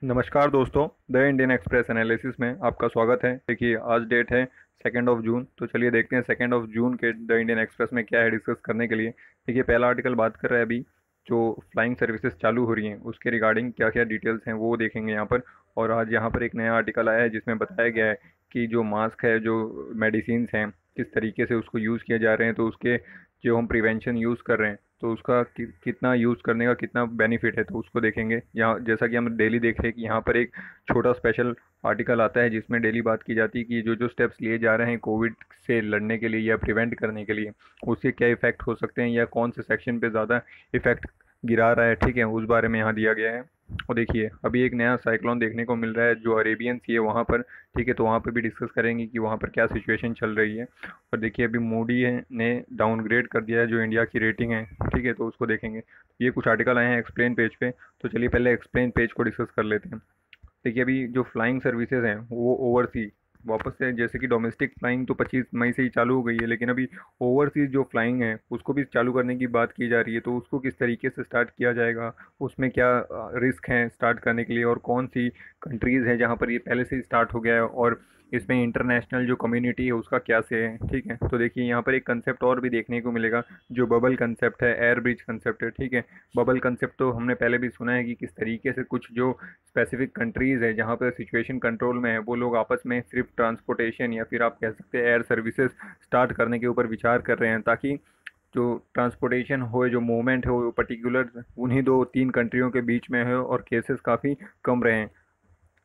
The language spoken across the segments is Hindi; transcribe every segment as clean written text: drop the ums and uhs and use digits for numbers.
नमस्कार दोस्तों। द इंडियन एक्सप्रेस एनालिसिस में आपका स्वागत है। देखिए, आज डेट है 2 जून। तो चलिए देखते हैं 2 जून के द इंडियन एक्सप्रेस में क्या है डिस्कस करने के लिए। देखिए, पहला आर्टिकल बात कर रहा है अभी जो फ्लाइंग सर्विसेज चालू हो रही हैं उसके रिगार्डिंग क्या क्या डिटेल्स हैं वो देखेंगे यहाँ पर। और आज यहाँ पर एक नया आर्टिकल आया है जिसमें बताया गया है कि जो मास्क है, जो मेडिसिन हैं, किस तरीके से उसको यूज़ किए जा रहे हैं। तो उसके जो हम प्रिवेंशन यूज़ कर रहे हैं तो उसका कितना यूज़ करने का कितना बेनिफिट है तो उसको देखेंगे। यहाँ जैसा कि हम डेली देख रहे हैं कि यहाँ पर एक छोटा स्पेशल आर्टिकल आता है जिसमें डेली बात की जाती है कि जो जो स्टेप्स लिए जा रहे हैं कोविड से लड़ने के लिए या प्रिवेंट करने के लिए, उससे क्या इफ़ेक्ट हो सकते हैं या कौन से सेक्शन पे ज़्यादा इफ़ेक्ट गिरा रहा है। ठीक है, उस बारे में यहाँ दिया गया है। और देखिए, अभी एक नया साइक्लोन देखने को मिल रहा है जो अरेबियन सी है वहाँ पर। ठीक है, तो वहाँ पर भी डिस्कस करेंगे कि वहाँ पर क्या सिचुएशन चल रही है। और देखिए, अभी मूडी है ने डाउनग्रेड कर दिया है जो इंडिया की रेटिंग है। ठीक है, तो उसको देखेंगे। ये कुछ आर्टिकल आए हैं एक्सप्लेन पेज पे, तो चलिए पहले एक्सप्लेन पेज को डिस्कस कर लेते हैं। देखिए, अभी जो फ्लाइंग सर्विसेज हैं वो ओवरसी वापस से, जैसे कि डोमेस्टिक फ्लाइंग तो 25 मई से ही चालू हो गई है, लेकिन अभी ओवरसीज जो फ्लाइंग है उसको भी चालू करने की बात की जा रही है। तो उसको किस तरीके से स्टार्ट किया जाएगा, उसमें क्या रिस्क हैं स्टार्ट करने के लिए, और कौन सी कंट्रीज़ हैं जहाँ पर ये पहले से ही स्टार्ट हो गया है, और इसमें इंटरनेशनल जो कम्युनिटी है उसका क्या से है। ठीक है, तो देखिए यहाँ पर एक कंसेप्ट और भी देखने को मिलेगा जो बबल कंसेप्ट है, एयर ब्रिज कंसेप्ट है। ठीक है, बबल कंसेप्ट तो हमने पहले भी सुना है कि किस तरीके से कुछ जो स्पेसिफिक कंट्रीज़ है जहाँ पर सिचुएशन कंट्रोल में है वो लोग आपस में सिर्फ ट्रांसपोर्टेशन या फिर आप कह सकते हैं एयर सर्विसेज स्टार्ट करने के ऊपर विचार कर रहे हैं, ताकि जो ट्रांसपोर्टेशन हो, जो मूवमेंट हो, वो पर्टिकुलर उन्हीं 2-3 कंट्रियों के बीच में है और केसेस काफ़ी कम रहे हैं।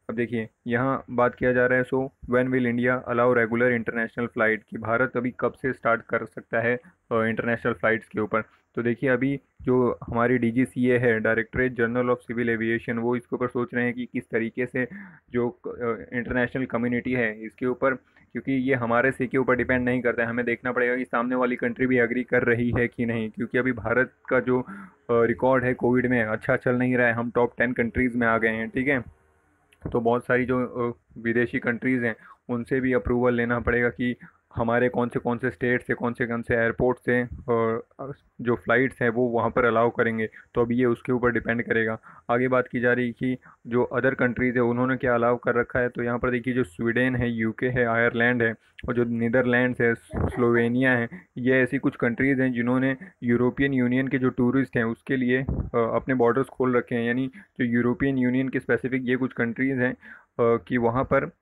अब देखिए, यहाँ बात किया जा रहा है so when will India allow regular international flight, कि भारत अभी कब से स्टार्ट कर सकता है इंटरनेशनल फ़्लाइट्स के ऊपर। तो देखिए, अभी जो हमारी डीजीसीए है, directorate general of civil aviation, वो इसके ऊपर सोच रहे हैं कि किस तरीके से जो इंटरनेशनल कम्युनिटी है इसके ऊपर, क्योंकि ये हमारे से के ऊपर डिपेंड नहीं करता है, हमें देखना पड़ेगा कि सामने वाली कंट्री भी एग्री कर रही है कि नहीं। क्योंकि अभी भारत का जो रिकॉर्ड है कोविड में अच्छा चल नहीं रहा है, हम टॉप 10 कंट्रीज़ में आ गए हैं। ठीक है, तो बहुत सारी जो विदेशी कंट्रीज़ हैं उनसे भी अप्रूवल लेना पड़ेगा कि हमारे कौन से स्टेट से कौन से एयरपोर्ट से जो फ़्लाइट्स हैं वो वहाँ पर अलाउ करेंगे। तो अभी ये उसके ऊपर डिपेंड करेगा। आगे बात की जा रही कि जो अदर कंट्रीज़ है उन्होंने क्या अलाउ कर रखा है। तो यहाँ पर देखिए, जो स्वीडन है, यूके है, आयरलैंड है, और जो नीदरलैंड्स है, स्लोवेनिया है, ये ऐसी कुछ कंट्रीज़ हैं जिन्होंने यूरोपियन यूनियन के जो टूरिस्ट हैं उसके लिए अपने बॉर्डर्स खोल रखे हैं। यानी जो यूरोपियन यूनियन के स्पेसिफिक ये कुछ कंट्रीज़ हैं कि वहाँ पर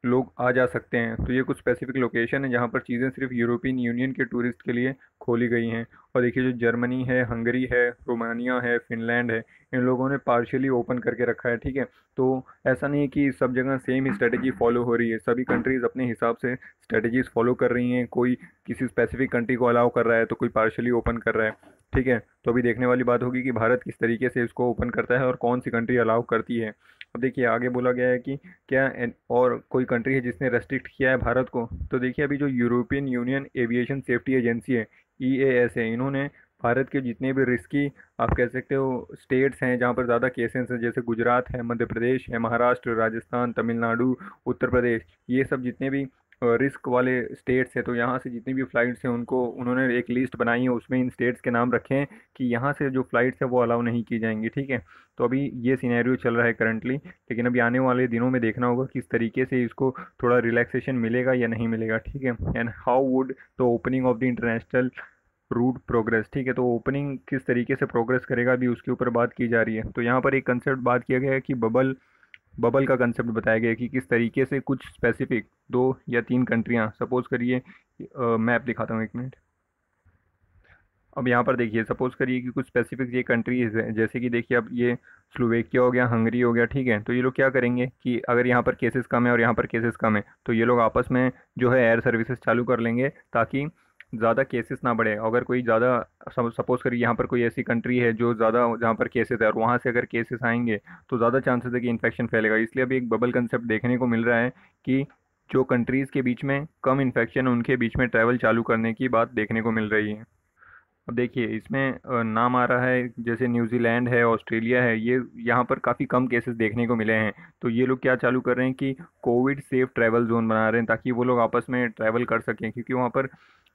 लोग आ जा सकते हैं। तो ये कुछ स्पेसिफिक लोकेशन है जहाँ पर चीज़ें सिर्फ यूरोपियन यूनियन के टूरिस्ट के लिए खोली गई हैं। और देखिए, जो जर्मनी है, हंगरी है, रोमानिया है, फिनलैंड है, इन लोगों ने पार्शियली ओपन करके रखा है। ठीक है, तो ऐसा नहीं है कि सब जगह सेम ही स्ट्रेटजी फॉलो हो रही है, सभी कंट्रीज़ अपने हिसाब से स्ट्रेटजीज फॉलो कर रही हैं। कोई किसी स्पेसिफिक कंट्री को अलाउ कर रहा है तो कोई पार्शियली ओपन कर रहा है। ठीक है, तो अभी देखने वाली बात होगी कि भारत किस तरीके से इसको ओपन करता है और कौन सी कंट्री अलाउ करती है। अब देखिए, आगे बोला गया है कि क्या और कोई कंट्री है जिसने रेस्ट्रिक्ट किया है भारत को। तो देखिए, अभी जो European union aviation safety agency है, EAS है, इन्होंने भारत के जितने भी रिस्की आप कह सकते हो स्टेट्स हैं जहाँ पर ज़्यादा केसेस हैं, जैसे गुजरात है, मध्य प्रदेश है, महाराष्ट्र, राजस्थान, तमिलनाडु, उत्तर प्रदेश, ये सब जितने भी रिस्क वाले स्टेट्स हैं, तो यहाँ से जितनी भी फ़्लाइट्स हैं उनको उन्होंने एक लिस्ट बनाई है, उसमें इन स्टेट्स के नाम रखे हैं कि यहाँ से जो फ़्लाइट्स है वो अलाउ नहीं की जाएंगी। ठीक है, तो अभी ये सिनेरियो चल रहा है करंटली, लेकिन अभी आने वाले दिनों में देखना होगा किस तरीके से इसको थोड़ा रिलैक्सेशन मिलेगा या नहीं मिलेगा। ठीक है, and how would the opening of the international route progress. ठीक है, तो ओपनिंग किस तरीके से प्रोग्रेस करेगा अभी उसके ऊपर बात की जा रही है। तो यहाँ पर एक कंसेप्ट बात किया गया है कि बबल बबल का कंसेप्ट बताया गया है कि किस तरीके से कुछ स्पेसिफिक 2 या 3 कंट्रियाँ, सपोज करिए मैप दिखाता हूँ 1 मिनट। अब यहाँ पर देखिए, सपोज करिए कि कुछ स्पेसिफिक ये कंट्रीज है, जैसे कि देखिए अब ये स्लोवेकिया हो गया, हंगरी हो गया। ठीक है, तो ये लोग क्या करेंगे कि अगर यहाँ पर केसेस कम है और यहाँ पर केसेस कम है तो ये लोग आपस में जो है एयर सर्विसेज चालू कर लेंगे ताकि ज़्यादा केसेस ना बढ़े। अगर कोई ज़्यादा, सपोज करिए यहाँ पर कोई ऐसी कंट्री है जो ज़्यादा जहाँ पर केसेस है और वहाँ से अगर केसेस आएंगे तो ज़्यादा चांसेस है कि इन्फेक्शन फैलेगा। इसलिए अभी एक बबल कंसेप्ट देखने को मिल रहा है कि जो कंट्रीज़ के बीच में कम इन्फेक्शन है उनके बीच में ट्रैवल चालू करने की बात देखने को मिल रही है। अब देखिए, इसमें नाम आ रहा है जैसे न्यूजीलैंड है, ऑस्ट्रेलिया है, ये यहाँ पर काफ़ी कम केसेस देखने को मिले हैं। तो ये लोग क्या चालू कर रहे हैं कि कोविड सेफ ट्रैवल जोन बना रहे हैं ताकि वो लोग आपस में ट्रैवल कर सकें, क्योंकि वहाँ पर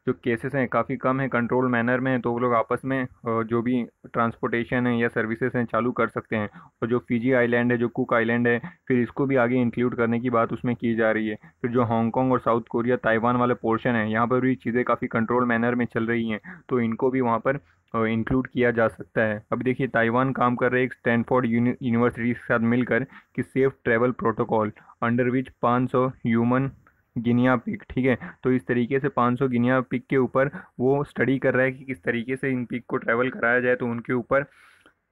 जो केसेस हैं काफ़ी कम है, कंट्रोल मैनर में है, तो वो लोग आपस में जो भी ट्रांसपोर्टेशन है या सर्विसेज हैं चालू कर सकते हैं। और जो फिजी आइलैंड है, जो कुक आइलैंड है, फिर इसको भी आगे इंक्लूड करने की बात उसमें की जा रही है। फिर जो हांगकांग और साउथ कोरिया ताइवान वाले पोर्शन है, यहाँ पर भी चीज़ें काफ़ी कंट्रोल मैनर में चल रही हैं, तो इनको भी वहाँ पर इंक्लूड किया जा सकता है। अभी देखिए ताइवान काम कर रहे हैं एक स्टैनफोर्ड यूनिवर्सिटी के साथ मिलकर कि safe travel protocol under which 500 human Guinea pig, ठीक है। तो इस तरीके से 500 गिनिया पिग के ऊपर वो स्टडी कर रहा है कि किस तरीके से इन पिग को ट्रैवल कराया जाए, तो उनके ऊपर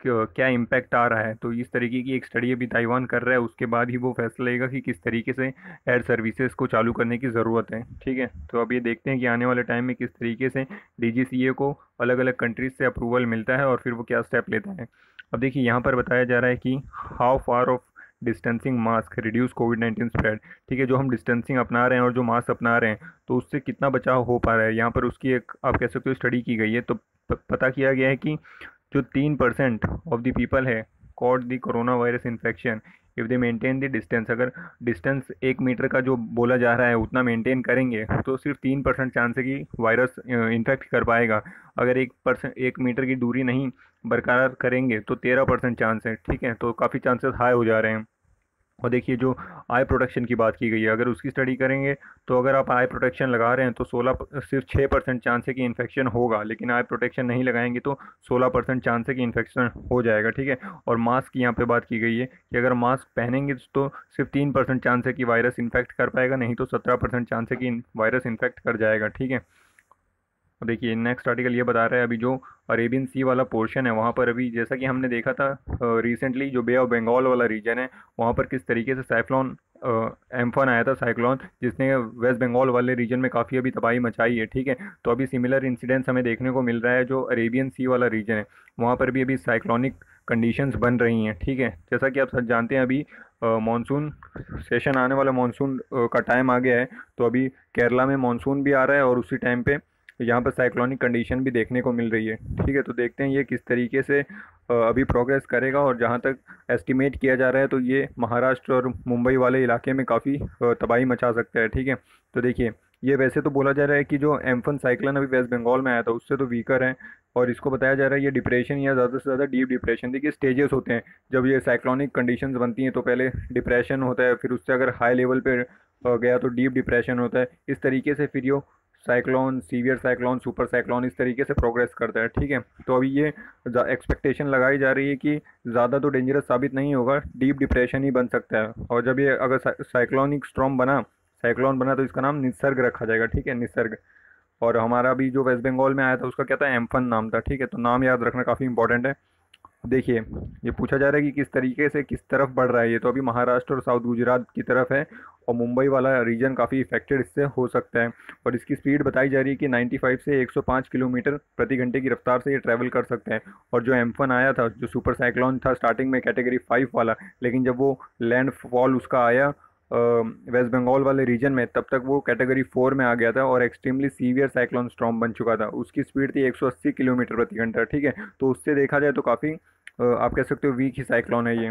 क्या इम्पैक्ट आ रहा है। तो इस तरीके की एक स्टडी अभी ताइवान कर रहा है, उसके बाद ही वो फैसला लेगा कि किस तरीके से एयर सर्विसेज को चालू करने की ज़रूरत है, ठीक है। तो अब ये देखते हैं कि आने वाले टाइम में किस तरीके से DGCA को अलग अलग कंट्रीज से अप्रूवल मिलता है और फिर वो क्या स्टेप लेता है। अब देखिए यहाँ पर बताया जा रहा है कि how far of distancing mask reduce covid spread, ठीक है। जो हम डिस्टेंसिंग अपना रहे हैं और जो मास्क अपना रहे हैं, तो उससे कितना बचाव हो पा रहा है, यहाँ पर उसकी एक आप कह सकते हो स्टडी की गई है। तो पता किया गया है कि जो 3% ऑफ द पीपल है caught the corona virus infection if they maintain the distance, अगर डिस्टेंस 1 मीटर का जो बोला जा रहा है उतना मेंटेन करेंगे तो सिर्फ 3% चांस है कि वायरस इन्फेक्ट कर पाएगा। अगर 1 मीटर की दूरी नहीं बरकरार करेंगे तो 13% चांस है, ठीक है। तो काफ़ी चांसेस हाई हो जा रहे हैं। और देखिए जो आई प्रोटेक्शन की बात की गई है, अगर उसकी स्टडी करेंगे तो अगर आप आई प्रोटेक्शन लगा रहे हैं तो सिर्फ 6% चांस है कि इन्फेक्शन होगा, लेकिन आई प्रोटेक्शन नहीं लगाएंगे तो 16% चांस है कि इन्फेक्शन हो जाएगा, ठीक है। और मास्क की यहाँ पे बात की गई है कि अगर मास्क पहनेंगे तो सिर्फ 3% चांस है कि वायरस इन्फेक्ट कर पाएगा, नहीं तो 17% चांस है कि वायरस इन्फेक्ट कर जाएगा, ठीक है। देखिए नेक्स्ट आर्टिकल ये बता रहा है अभी जो अरेबियन सी वाला पोर्शन है वहाँ पर अभी जैसा कि हमने देखा था रिसेंटली जो बे ऑफ बंगाल वाला रीजन है वहाँ पर किस तरीके से साइक्लोन एम्फन आया था साइक्लोन, जिसने वेस्ट बंगाल वाले रीजन में काफ़ी अभी तबाही मचाई है, ठीक है। तो अभी सिमिलर इंसिडेंट्स हमें देखने को मिल रहा है जो अरेबियन सी वाला रीजन है वहाँ पर भी अभी साइक्लोनिक कंडीशंस बन रही हैं, ठीक है। जैसा कि आप सब जानते हैं अभी मानसून सेशन आने वाला, मानसून का टाइम आ गया है, तो अभी केरला में मानसून भी आ रहा है और उसी टाइम पे यहाँ पर साइक्लोनिक कंडीशन भी देखने को मिल रही है, ठीक है। तो देखते हैं ये किस तरीके से अभी प्रोग्रेस करेगा, और जहाँ तक एस्टिमेट किया जा रहा है तो ये महाराष्ट्र और मुंबई वाले इलाके में काफ़ी तबाही मचा सकता है, ठीक है। तो देखिए ये वैसे तो बोला जा रहा है कि जो एम्फन साइक्लोन अभी वेस्ट बंगाल में आया था उससे तो वीकर है, और इसको बताया जा रहा है ये डिप्रेशन या ज़्यादा से ज़्यादा डीप डिप्रेशन, देखिए स्टेजेस होते हैं। जब ये साइक्लोनिक कंडीशंस बनती हैं तो पहले डिप्रेशन होता है, फिर उससे अगर हाई लेवल पे गया तो डीप डिप्रेशन होता है, इस तरीके से फिर ये cyclone, severe cyclone, super cyclone इस तरीके से प्रोग्रेस करता है, ठीक है। तो अभी ये एक्सपेक्टेशन लगाई जा रही है कि ज़्यादा तो डेंजरस साबित नहीं होगा, डीप डिप्रेशन ही बन सकता है। और जब ये अगर साइक्लोनिक स्टॉर्म बना, साइक्लोन बना, तो इसका नाम निसर्ग रखा जाएगा, ठीक है, निसर्ग। और हमारा अभी जो वेस्ट बंगाल में आया था उसका क्या था, एम्फन नाम था, ठीक है। तो नाम याद रखना काफ़ी इंपॉर्टेंट है। देखिए ये पूछा जा रहा है कि किस तरीके से किस तरफ बढ़ रहा है ये, तो अभी महाराष्ट्र और साउथ गुजरात की तरफ है, और मुंबई वाला रीजन काफ़ी इफेक्टेड इससे हो सकता है। और इसकी स्पीड बताई जा रही है कि 95 से 105 किलोमीटर प्रति घंटे की रफ्तार से ये ट्रैवल कर सकते हैं। और जो एम्फन आया था, जो सुपर साइक्लोन था स्टार्टिंग में कैटेगरी 5 वाला, लेकिन जब वो लैंड फॉल उसका आया वेस्ट बंगाल वाले रीजन में, तब तक वो कैटेगरी 4 में आ गया था और एक्सट्रीमली सीवियर साइक्लोन स्टॉर्म बन चुका था। उसकी स्पीड थी 180 किलोमीटर प्रति घंटा, ठीक है। तो उससे देखा जाए तो काफ़ी आप कह सकते हो वीक ही साइक्लोन है ये।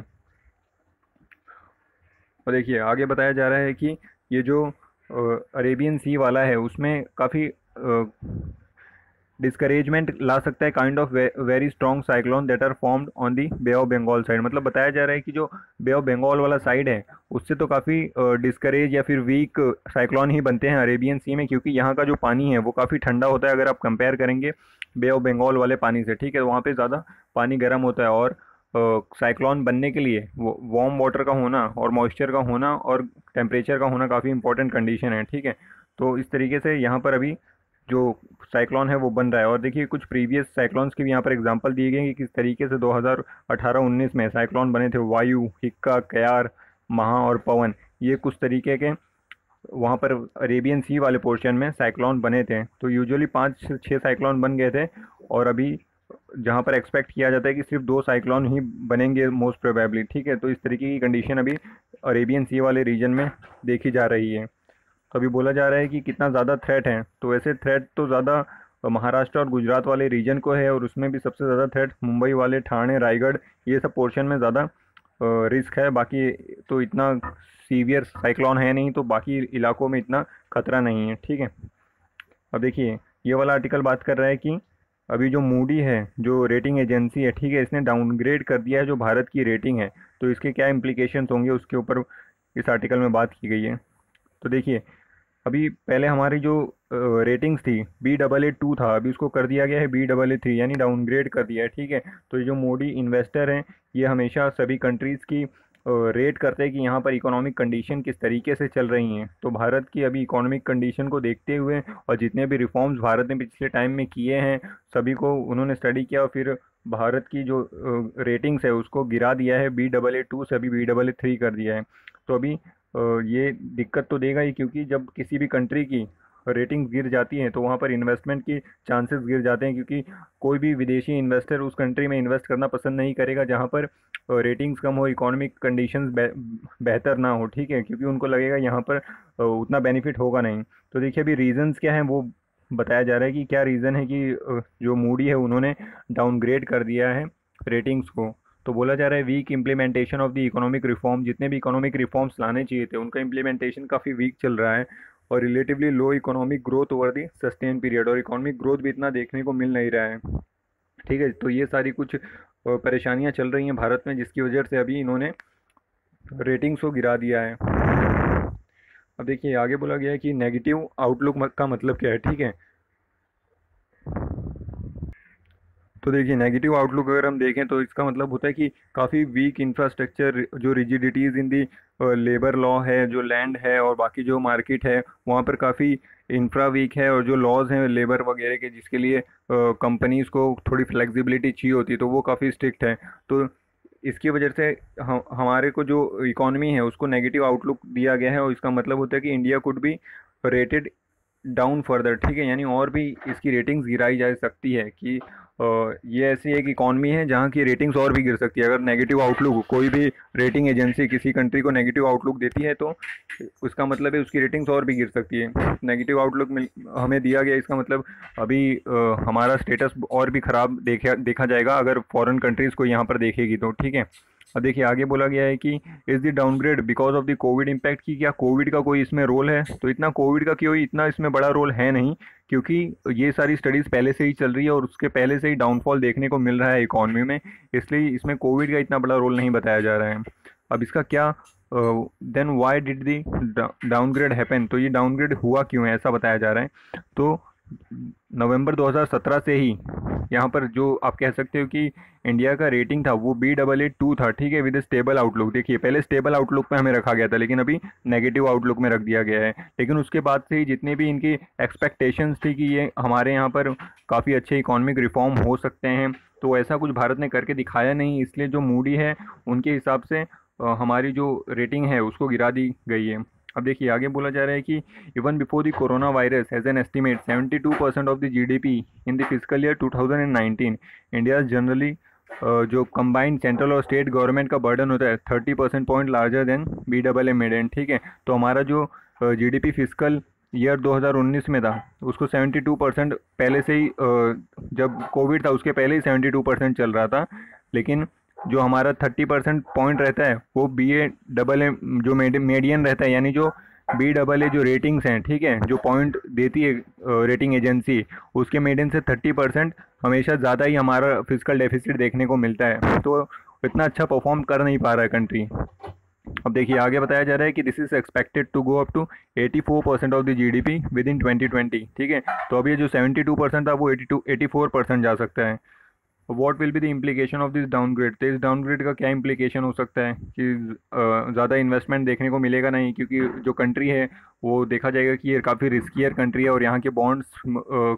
और देखिए आगे बताया जा रहा है कि ये जो अरेबियन सी वाला है उसमें काफ़ी डिस्करेजमेंट ला सकता है, kind of very strong cyclone that are formed on the bay of Bengal side. मतलब बताया जा रहा है कि जो बे ऑफ बंगाल वाला साइड है उससे तो काफ़ी डिस्करेज या फिर वीक साइक्लोन ही बनते हैं अरेबियन सी में, क्योंकि यहाँ का जो पानी है वो काफ़ी ठंडा होता है अगर आप कंपेयर करेंगे बे ऑफ बंगाल वाले पानी से, ठीक है। वहाँ पे ज़्यादा पानी गर्म होता है, और साइक्लोन बनने के लिए वो वार्म वाटर का होना और मॉइस्चर का होना और टेम्परेचर का होना काफ़ी इंपॉर्टेंट कंडीशन है, ठीक है। तो इस तरीके से यहाँ पर अभी जो साइक्लोन है वो बन रहा है। और देखिए कुछ प्रीवियस साइक्लोन्स की भी यहाँ पर एग्जांपल दिए गए हैं कि किस तरीके से 2018-19 में साइक्लोन बने थे, वायु, हिक्का, कयार, महा और पवन, ये कुछ तरीके के वहाँ पर अरेबियन सी वाले पोर्शन में साइक्लोन बने थे। तो यूजुअली 5 से 6 साइक्लोन बन गए थे, और अभी जहाँ पर एक्सपेक्ट किया जाता है कि सिर्फ 2 साइक्लोन ही बनेंगे मोस्ट प्रोबेबली, ठीक है। तो इस तरीके की कंडीशन अभी अरेबियन सी वाले रीजन में देखी जा रही है। तो अभी बोला जा रहा है कि कितना ज़्यादा थ्रेट है, तो वैसे थ्रेट तो ज़्यादा महाराष्ट्र और गुजरात वाले रीजन को है, और उसमें भी सबसे ज़्यादा थ्रेट मुंबई वाले, ठाणे, रायगढ़, ये सब पोर्शन में ज़्यादा रिस्क है। बाकी तो इतना सीवियर साइक्लोन है नहीं, तो बाकी इलाकों में इतना खतरा नहीं है, ठीक है। अब देखिए ये वाला आर्टिकल बात कर रहा है कि अभी जो मूडी है, जो रेटिंग एजेंसी है, ठीक है, इसने डाउनग्रेड कर दिया है जो भारत की रेटिंग है। तो इसके क्या इम्प्लीकेशंस होंगे उसके ऊपर इस आर्टिकल में बात की गई है। तो देखिए, अभी पहले हमारी जो रेटिंग्स थी Baa2 था, अभी उसको कर दिया गया है Baa3, यानी डाउनग्रेड कर दिया है, ठीक है। तो ये जो मोडी इन्वेस्टर हैं, ये हमेशा सभी कंट्रीज़ की रेट करते हैं कि यहाँ पर इकोनॉमिक कंडीशन किस तरीके से चल रही हैं। तो भारत की अभी इकोनॉमिक कंडीशन को देखते हुए और जितने भी रिफॉर्म्स भारत ने पिछले टाइम में किए हैं, सभी को उन्होंने स्टडी किया और फिर भारत की जो रेटिंग्स है उसको गिरा दिया है Baa2 से अभी Baa3 कर दिया है। तो अभी ये दिक्कत तो देगा ही, क्योंकि जब किसी भी कंट्री की रेटिंग गिर जाती है तो वहाँ पर इन्वेस्टमेंट की चांसेस गिर जाते हैं, क्योंकि कोई भी विदेशी इन्वेस्टर उस कंट्री में इन्वेस्ट करना पसंद नहीं करेगा जहाँ पर रेटिंग्स कम हो, इकोनॉमिक कंडीशंस बेहतर ना हो, ठीक है, क्योंकि उनको लगेगा यहाँ पर उतना बेनिफिट होगा नहीं। तो देखिए, अभी रीजंस क्या हैं वो बताया जा रहा है कि क्या रीज़न है कि जो मूडी है उन्होंने डाउनग्रेड कर दिया है रेटिंग्स को। तो बोला जा रहा है weak implementation of the economic reform, जितने भी इकोनॉमिक रिफॉर्म्स लाने चाहिए थे उनका इम्प्लीमेंटेशन काफ़ी वीक चल रहा है, और relatively low economic growth over the sustain period, और इकोनॉमिक ग्रोथ भी इतना देखने को मिल नहीं रहा है, ठीक है। तो ये सारी कुछ परेशानियां चल रही हैं भारत में, जिसकी वजह से अभी इन्होंने रेटिंग्स को गिरा दिया है। अब देखिए, आगे बोला गया है कि नेगेटिव आउटलुक का मतलब क्या है, ठीक है। तो देखिए, नेगेटिव आउटलुक अगर हम देखें तो इसका मतलब होता है कि काफ़ी वीक इंफ्रास्ट्रक्चर, जो रिजिडिटीज़ इन दी लेबर लॉ है, जो लैंड है और बाकी जो मार्केट है वहाँ पर काफ़ी इंफ्रा वीक है, और जो लॉज हैं लेबर वगैरह के जिसके लिए कंपनीज़ को थोड़ी फ्लेक्सिबिलिटी चाहिए होती है तो वो काफ़ी स्ट्रिक्ट है। तो इसकी वजह से हमारे को जो इकॉनमी है उसको नेगेटिव आउटलुक दिया गया है, और इसका मतलब होता है कि India could be rated down further, ठीक है, यानी और भी इसकी रेटिंग्स गिराई जा सकती है कि ये ऐसी एक इकॉनमी है जहाँ की रेटिंग्स और भी गिर सकती है। अगर नेगेटिव आउटलुक, कोई भी रेटिंग एजेंसी किसी कंट्री को नेगेटिव आउटलुक देती है तो उसका मतलब है उसकी रेटिंग्स और भी गिर सकती है। नेगेटिव आउटलुक मिल हमें दिया गया, इसका मतलब अभी हमारा स्टेटस और भी ख़राब देखा जाएगा अगर फॉरेन कंट्रीज़ को यहाँ पर देखेगी तो, ठीक है। अब देखिए, आगे बोला गया है कि is the downgrade because of the Covid impact, की क्या कोविड का कोई इसमें रोल है। तो इतना कोविड का कोई इतना इसमें बड़ा रोल है नहीं, क्योंकि ये सारी स्टडीज़ पहले से ही चल रही है और उसके पहले से ही डाउनफॉल देखने को मिल रहा है इकॉनमी में, इसलिए इसमें कोविड का इतना बड़ा रोल नहीं बताया जा रहा है। अब इसका क्या, then why did the downgrade happen, तो ये डाउनग्रेड हुआ क्यों है ऐसा बताया जा रहा है। तो नवंबर 2017 से ही यहाँ पर जो आप कह सकते हो कि इंडिया का रेटिंग था वो Baa2 था, ठीक है, विद स्टेबल आउटलुक। देखिए, पहले स्टेबल आउटलुक पे हमें रखा गया था, लेकिन अभी नेगेटिव आउटलुक में रख दिया गया है। लेकिन उसके बाद से ही जितनी भी इनकी एक्सपेक्टेशंस थी कि ये हमारे यहाँ पर काफ़ी अच्छे इकोनॉमिक रिफॉर्म हो सकते हैं, तो ऐसा कुछ भारत ने करके दिखाया नहीं, इसलिए जो मूडी है उनके हिसाब से हमारी जो रेटिंग है उसको गिरा दी गई है। अब देखिए, आगे बोला जा रहा है कि even before the corona virus has an estimate 72% of the GDP in the physical year 2019, India generally जो कंबाइंड सेंट्रल और स्टेट गवर्नमेंट का बर्डन होता है 30% point larger than Baa mid, ठीक है। तो हमारा जो जीडीपी फिजिकल ईयर 2019 में था उसको 72% पहले से ही जब कोविड था उसके पहले ही 72% चल रहा था, लेकिन जो हमारा 30% पॉइंट रहता है वो Baa जो मीडियन रहता है, यानी जो Baa जो रेटिंग्स हैं, ठीक है, जो पॉइंट देती है रेटिंग एजेंसी, उसके मीडियन से 30% हमेशा ज़्यादा ही हमारा फिजिकल डेफिसिट देखने को मिलता है। तो इतना अच्छा परफॉर्म कर नहीं पा रहा है कंट्री। अब देखिए, आगे बताया जा रहा है कि this is expected to go up to 84% of the GDP within 2020, ठीक है। तो अभी जो 72% था वो 84% जा सकता है। What will be the implication of this downgrade, तो इस डाउनग्रेड का क्या इम्प्लीकेशन हो सकता है कि ज़्यादा इन्वेस्टमेंट देखने को मिलेगा नहीं, क्योंकि जो कंट्री है वो देखा जाएगा कि ये काफ़ी रिस्कियर कंट्री है, और यहाँ के बॉन्ड्स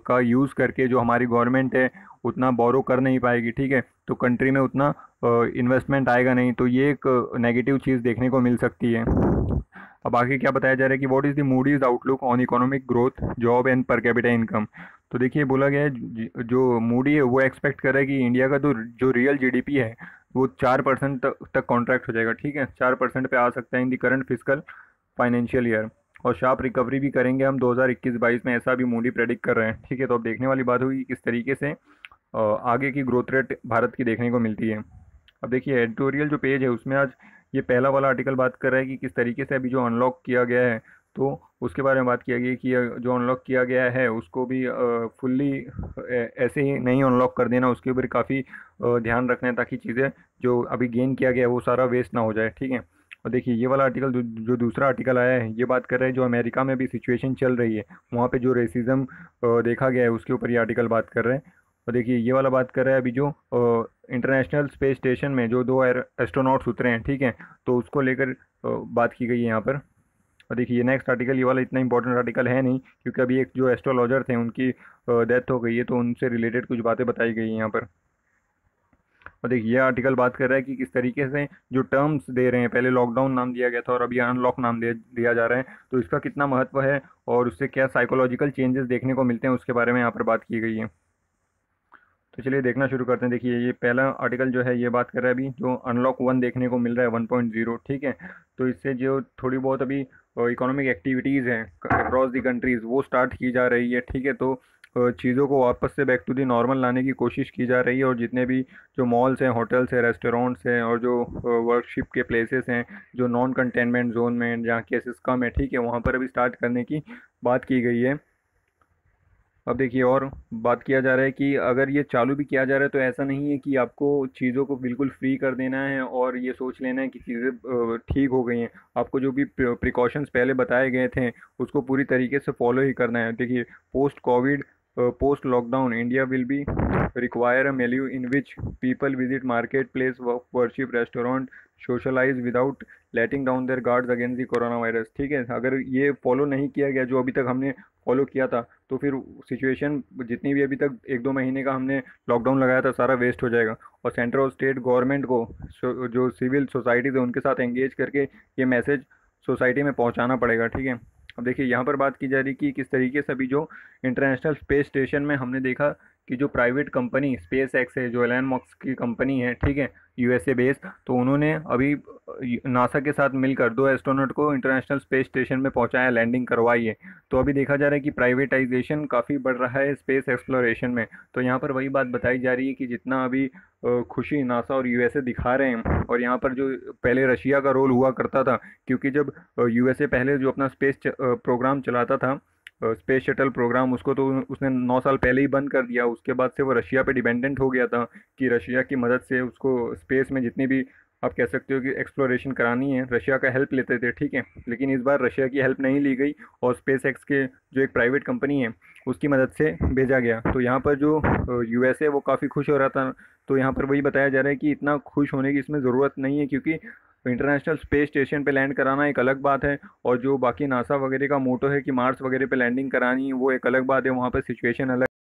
का यूज़ करके जो हमारी गवर्नमेंट है उतना बोरो कर नहीं पाएगी, ठीक है। तो कंट्री में उतना इन्वेस्टमेंट आएगा नहीं, तो ये एक नेगेटिव चीज़ देखने को मिल सकती है। अब आगे क्या बताया जा रहा है कि what is the Moody's outlook on economic growth, job and per capita income. तो देखिए, बोला गया है जो मूडी है वो एक्सपेक्ट कर रहा है कि इंडिया का तो जो रियल जीडीपी है वो 4% तक कॉन्ट्रैक्ट हो जाएगा, ठीक है, 4% पे आ सकता है in the current physical financial year, और शार्प रिकवरी भी करेंगे हम 2021-22 में, ऐसा भी मूडी प्रेडिक्ट कर रहे हैं, ठीक है। तो अब देखने वाली बात होगी किस तरीके से आगे की ग्रोथ रेट भारत की देखने को मिलती है। अब देखिए, एडिटोरियल जो पेज है उसमें आज ये पहला वाला आर्टिकल बात कर रहा है कि किस तरीके से अभी जो अनलॉक किया गया है तो उसके बारे में बात किया गया कि जो अनलॉक किया गया है उसको भी फुल्ली ऐसे ही नहीं अनलॉक कर देना, उसके ऊपर काफ़ी ध्यान रखना है ताकि चीज़ें जो अभी गेन किया गया है वो सारा वेस्ट ना हो जाए, ठीक है। और देखिए ये वाला आर्टिकल जो दूसरा आर्टिकल आया है ये बात कर रहा है जो अमेरिका में भी सिचुएशन चल रही है, वहाँ पे जो रेसिज्म देखा गया है उसके ऊपर ये आर्टिकल बात कर रहे हैं। और देखिए ये वाला बात कर रहा है अभी जो इंटरनेशनल स्पेस स्टेशन में जो दो एस्ट्रोनॉट्स उतरे हैं, ठीक है, तो उसको लेकर बात की गई है यहाँ पर। और देखिए ये नेक्स्ट आर्टिकल, ये वाला इतना इंपॉर्टेंट आर्टिकल है नहीं क्योंकि अभी एक जो एस्ट्रोलॉजर थे उनकी डेथ हो गई है, तो उनसे रिलेटेड कुछ बातें बताई गई हैं यहाँ पर। और देखिए ये आर्टिकल बात कर रहा है कि किस तरीके से जो टर्म्स दे रहे हैं, पहले लॉकडाउन नाम दिया गया था और अभी अनलॉक नाम दिया जा रहा है, तो इसका कितना महत्व है और उससे क्या साइकोलॉजिकल चेंजेस देखने को मिलते हैं उसके बारे में यहाँ पर बात की गई है। तो चलिए देखना शुरू करते हैं। देखिए ये पहला आर्टिकल जो है ये बात कर रहा है अभी जो अनलॉक 1 देखने को मिल रहा है 1.0, ठीक है। तो इससे जो थोड़ी बहुत अभी इकोनॉमिक एक्टिविटीज़ हैं अक्रॉस द कंट्रीज़ वो स्टार्ट की जा रही है, ठीक है। तो चीज़ों को वापस से बैक टू दी नॉर्मल लाने की कोशिश की जा रही है और जितने भी जो मॉल्स हैं, होटल्स हैं, रेस्टोरेंट्स हैं और जो वर्कशिप के प्लेसेस हैं जो नॉन कंटेनमेंट जोन में जहाँ केसेस कम है, ठीक है, वहाँ पर अभी स्टार्ट करने की बात की गई है। अब देखिए और बात किया जा रहा है कि अगर ये चालू भी किया जा रहा है तो ऐसा नहीं है कि आपको चीज़ों को बिल्कुल फ्री कर देना है और ये सोच लेना है कि चीज़ें ठीक हो गई हैं। आपको जो भी प्रिकॉशंस पहले बताए गए थे उसको पूरी तरीके से फॉलो ही करना है। देखिए post COVID, post lockdown India will be require a menu in which people visit market place, worship, restaurant, socialize without letting down their guards against the corona virus, ठीक है। अगर ये फॉलो नहीं किया गया जो अभी तक हमने फॉलो किया था तो फिर सिचुएशन जितनी भी अभी तक 1-2 महीने का हमने लॉकडाउन लगाया था सारा वेस्ट हो जाएगा। और सेंट्रल और स्टेट गवर्नमेंट को जो सिविल सोसाइटीज़ है उनके साथ एंगेज करके ये मैसेज सोसाइटी में पहुंचाना पड़ेगा, ठीक है। अब देखिए यहाँ पर बात की जा रही कि किस तरीके से अभी जो इंटरनेशनल स्पेस स्टेशन में हमने देखा कि जो प्राइवेट कंपनी स्पेस एक्स है जो एलन मस्क की कंपनी है, ठीक है, यूएसए बेस्ड, तो उन्होंने अभी नासा के साथ मिलकर 2 एस्ट्रोनॉट को इंटरनेशनल स्पेस स्टेशन में पहुंचाया, लैंडिंग करवाई है। तो अभी देखा जा रहा है कि प्राइवेटाइजेशन काफ़ी बढ़ रहा है स्पेस एक्सप्लोरेशन में। तो यहाँ पर वही बात बताई जा रही है कि जितना अभी खुशी नासा और यूएसए दिखा रहे हैं, और यहाँ पर जो पहले रशिया का रोल हुआ करता था क्योंकि जब यूएसए पहले जो अपना स्पेस प्रोग्राम चलाता था, स्पेस शटल प्रोग्राम, उसको तो उसने 9 साल पहले ही बंद कर दिया। उसके बाद से वो रशिया पे डिपेंडेंट हो गया था कि रशिया की मदद से उसको स्पेस में जितनी भी आप कह सकते हो कि एक्सप्लोरेशन करानी है रशिया का हेल्प लेते थे, ठीक है। लेकिन इस बार रशिया की हेल्प नहीं ली गई और स्पेस एक्स के जो एक प्राइवेट कंपनी है उसकी मदद से भेजा गया। तो यहाँ पर जो यूएसए वो काफ़ी खुश हो रहा था। तो यहाँ पर वही बताया जा रहा है कि इतना खुश होने की इसमें ज़रूरत नहीं है क्योंकि इंटरनेशनल स्पेस स्टेशन पे लैंड कराना एक अलग बात है और जो बाकी नासा वगैरह का मोटो है कि मार्स वगैरह पे लैंडिंग करानी है वो एक अलग बात है, वहाँ पर सिचुएशन अलग